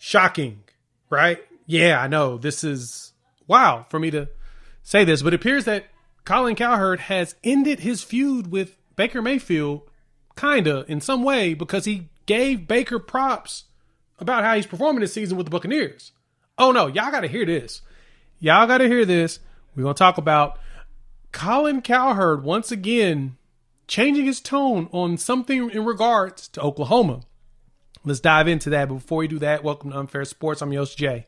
Shocking, right? Yeah, I know. This is wow for me to say this, but it appears that Colin Cowherd has ended his feud with Baker Mayfield, kinda, in some way, because he gave Baker props about how he's performing this season with the Buccaneers. Oh no, y'all gotta hear this. Y'all gotta hear this. We're gonna talk about Colin Cowherd once again changing his tone on something in regards to Oklahoma. Let's dive into that. But before we do that, welcome to Unfair Sports. I'm your host, Jay.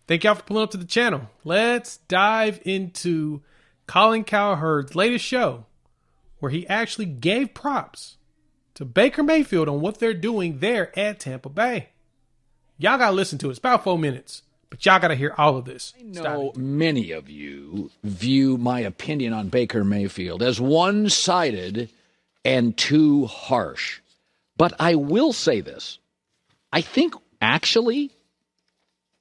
Thank y'all for pulling up to the channel. Let's dive into Colin Cowherd's latest show, where he actually gave props to Baker Mayfield on what they're doing there at Tampa Bay. Y'all got to listen to it. It's about 4 minutes, but y'all got to hear all of this. I know many of you view my opinion on Baker Mayfield as one-sided and too harsh. But I will say this. I think actually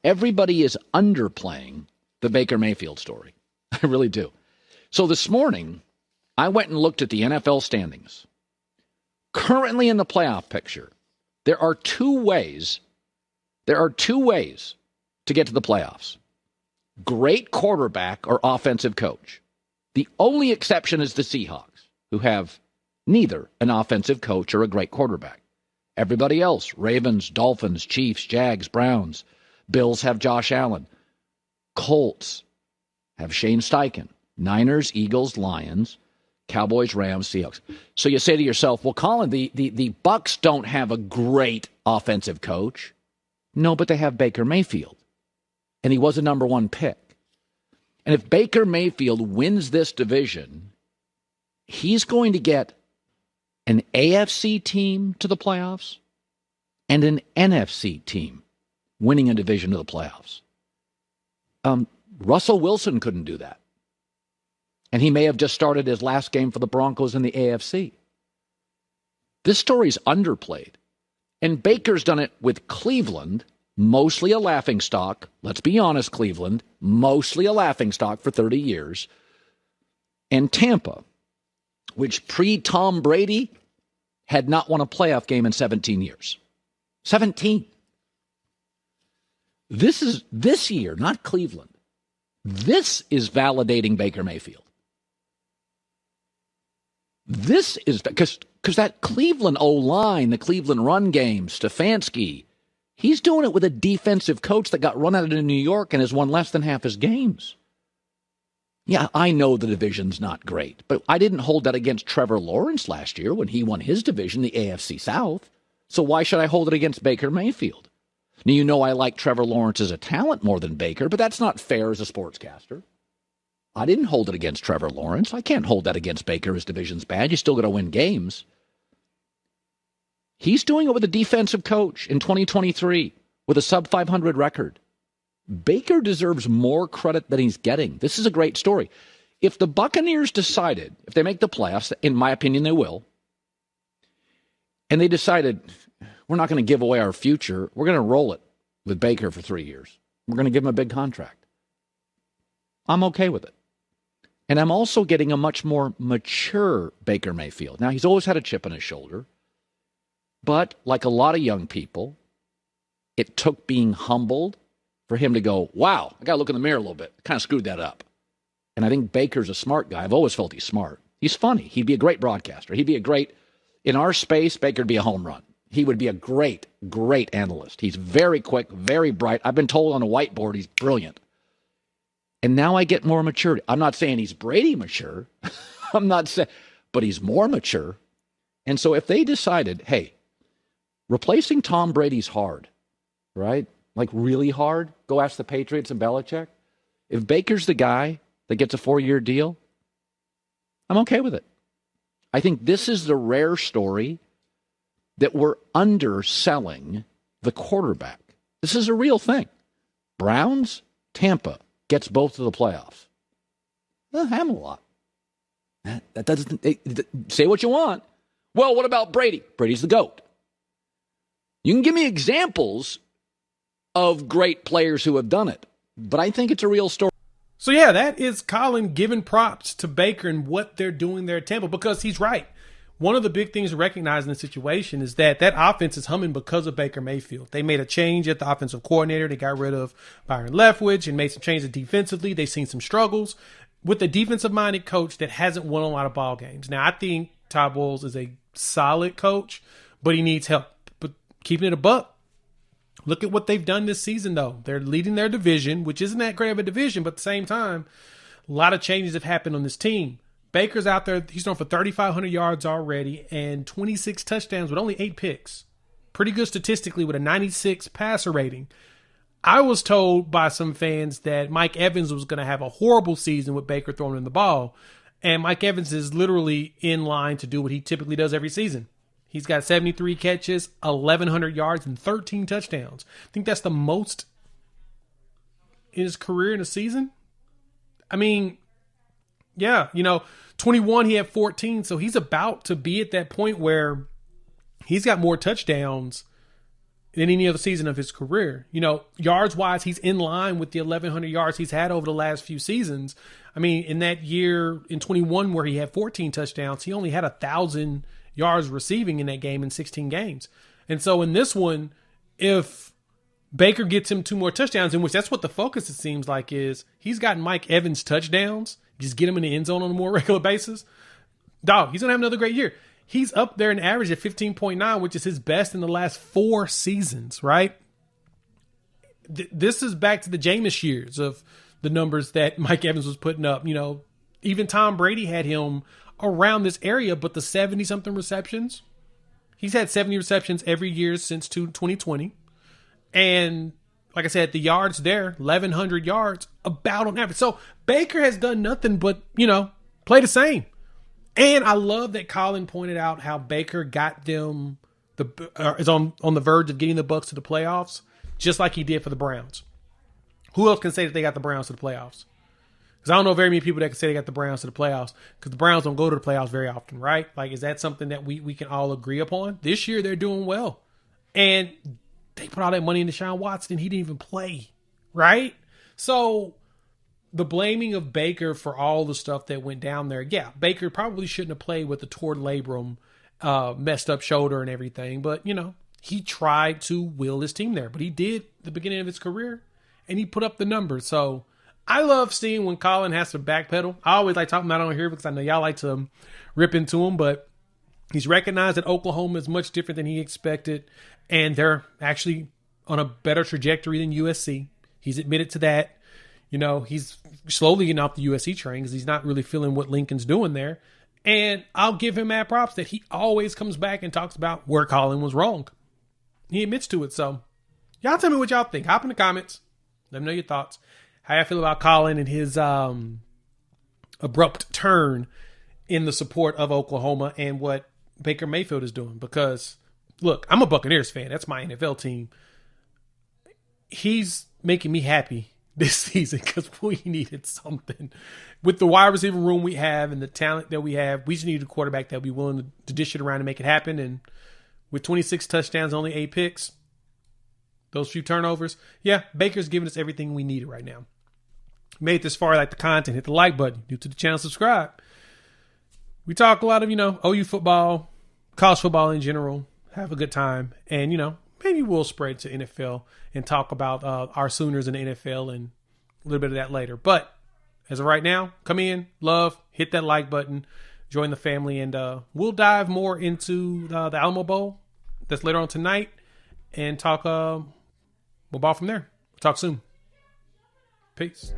everybody is underplaying the Baker Mayfield story. I really do. So this morning, I went and looked at the NFL standings. Currently in the playoff picture, there are two ways to get to the playoffs. Great quarterback or offensive coach. The only exception is the Seahawks, who have neither an offensive coach or a great quarterback. Everybody else, Ravens, Dolphins, Chiefs, Jags, Browns. Bills have Josh Allen. Colts have Shane Steichen. Niners, Eagles, Lions, Cowboys, Rams, Seahawks. So you say to yourself, well, Colin, the Bucs don't have a great offensive coach. No, but they have Baker Mayfield. And he was a number one pick. And if Baker Mayfield wins this division, he's going to get an AFC team to the playoffs and an NFC team winning a division to the playoffs. Russell Wilson couldn't do that. And he may have just started his last game for the Broncos in the AFC. This story's underplayed. And Baker's done it with Cleveland, mostly a laughingstock. Let's be honest, Cleveland, mostly a laughingstock for 30 years. And Tampa, which pre-Tom Brady had not won a playoff game in 17 years. 17. This year, not Cleveland. This is validating Baker Mayfield. This is because that Cleveland O-line, the Cleveland run game, Stefanski, he's doing it with a defensive coach that got run out of New York and has won less than half his games. Yeah, I know the division's not great, but I didn't hold that against Trevor Lawrence last year when he won his division, the AFC South. So why should I hold it against Baker Mayfield? Now, you know I like Trevor Lawrence as a talent more than Baker, but that's not fair as a sportscaster. I didn't hold it against Trevor Lawrence. I can't hold that against Baker. His division's bad. You still got to win games. He's doing it with a defensive coach in 2023 with a sub-500 record. Baker deserves more credit than he's getting. This is a great story. If the Buccaneers decided, if they make the playoffs, in my opinion they will, and they decided, we're not going to give away our future, we're going to roll it with Baker for 3 years. We're going to give him a big contract. I'm okay with it. And I'm also getting a much more mature Baker Mayfield. Now, he's always had a chip on his shoulder. But like a lot of young people, it took being humbled for him to go, wow, I got to look in the mirror a little bit. Kind of screwed that up. And I think Baker's a smart guy. I've always felt he's smart. He's funny. He'd be a great broadcaster. He'd be a great, in our space, Baker'd be a home run. He would be a great, great analyst. He's very quick, very bright. I've been told on a whiteboard he's brilliant. And now I get more maturity. I'm not saying he's Brady mature. I'm not saying, but he's more mature. And so if they decided, hey, replacing Tom Brady's hard, right? Like really hard. Go ask the Patriots and Belichick. If Baker's the guy that gets a 4-year deal, I'm okay with it. I think this is the rare story that we're underselling the quarterback. This is a real thing. Browns, Tampa gets both to the playoffs. Hamlet. That doesn't say what you want. Well, what about Brady? Brady's the GOAT. You can give me examples of great players who have done it, but I think it's a real story. So yeah, that is Colin giving props to Baker and what they're doing there at Tampa, because he's right. one of the big things to recognize in the situation is that offense is humming because of Baker Mayfield. They made a change at the offensive coordinator. They got rid of Byron Leftwich and made some changes defensively. They've seen some struggles with a defensive-minded coach that hasn't won a lot of ball games. Now, I think Todd Bowles is a solid coach, but he needs help. But keeping it a buck, look at what they've done this season, though. They're leading their division, which isn't that great of a division, but at the same time, a lot of changes have happened on this team. Baker's out there. He's thrown for 3,500 yards already and 26 touchdowns with only 8 picks. Pretty good statistically with a 96 passer rating. I was told by some fans that Mike Evans was going to have a horrible season with Baker throwing in the ball. And Mike Evans is literally in line to do what he typically does every season. He's got 73 catches, 1,100 yards, and 13 touchdowns. I think that's the most in his career in a season. I mean, yeah, 21, he had 14, so he's about to be at that point where he's got more touchdowns than any other season of his career. Yards-wise, he's in line with the 1,100 yards he's had over the last few seasons. I mean, in that year, in 21, where he had 14 touchdowns, he only had 1,000 yards receiving in that game in 16 games. And so in this one, if Baker gets him 2 more touchdowns, in which that's what the focus, it seems like, is he's gotten Mike Evans touchdowns, just get him in the end zone on a more regular basis. Dog, he's going to have another great year. He's up there in average at 15.9, which is his best in the last 4 seasons, right? This is back to the Jameis years of the numbers that Mike Evans was putting up. Even Tom Brady had him around this area, but the 70-something receptions, he's had 70 receptions every year since 2020. And like I said, the yards there, 1,100 yards, about on average. So Baker has done nothing but, play the same. And I love that Colin pointed out how Baker got them, is on the verge of getting the Bucs to the playoffs, just like he did for the Browns. Who else can say that they got the Browns to the playoffs? Because I don't know very many people that can say they got the Browns to the playoffs, because the Browns don't go to the playoffs very often, right? Like, is that something that we can all agree upon? This year, they're doing well. And they put all that money into Deshaun Watson, he didn't even play, right? So the blaming of Baker for all the stuff that went down there, yeah, Baker probably shouldn't have played with the torn labrum, messed up shoulder and everything, but, he tried to will his team there. But he did at the beginning of his career, and he put up the numbers. So I love seeing when Colin has to backpedal. I always like talking about it on here because I know y'all like to rip into him, but he's recognized that Oklahoma is much different than he expected, and they're actually on a better trajectory than USC. He's admitted to that. He's slowly getting off the USC train because he's not really feeling what Lincoln's doing there. And I'll give him mad props that he always comes back and talks about where Colin was wrong. He admits to it. So y'all tell me what y'all think. Hop in the comments. Let me know your thoughts. How y'all feel about Colin and his abrupt turn in the support of Oklahoma and what Baker Mayfield is doing. Because, look, I'm a Buccaneers fan. That's my NFL team. He's making me happy this season because we needed something. With the wide receiver room we have and the talent that we have, we just need a quarterback that will be willing to dish it around and make it happen. And with 26 touchdowns, only 8 picks, those few turnovers, yeah, Baker's giving us everything we needed right now. Made it this far, like the content, hit the like button. New to the channel, subscribe. We talk a lot of, OU football, college football in general. Have a good time. And, maybe we'll spread to NFL and talk about our Sooners in the NFL and a little bit of that later. But as of right now, come in, love, hit that like button, join the family, and we'll dive more into the Alamo Bowl. That's later on tonight, and talk. We'll ball from there. Talk soon. Peace.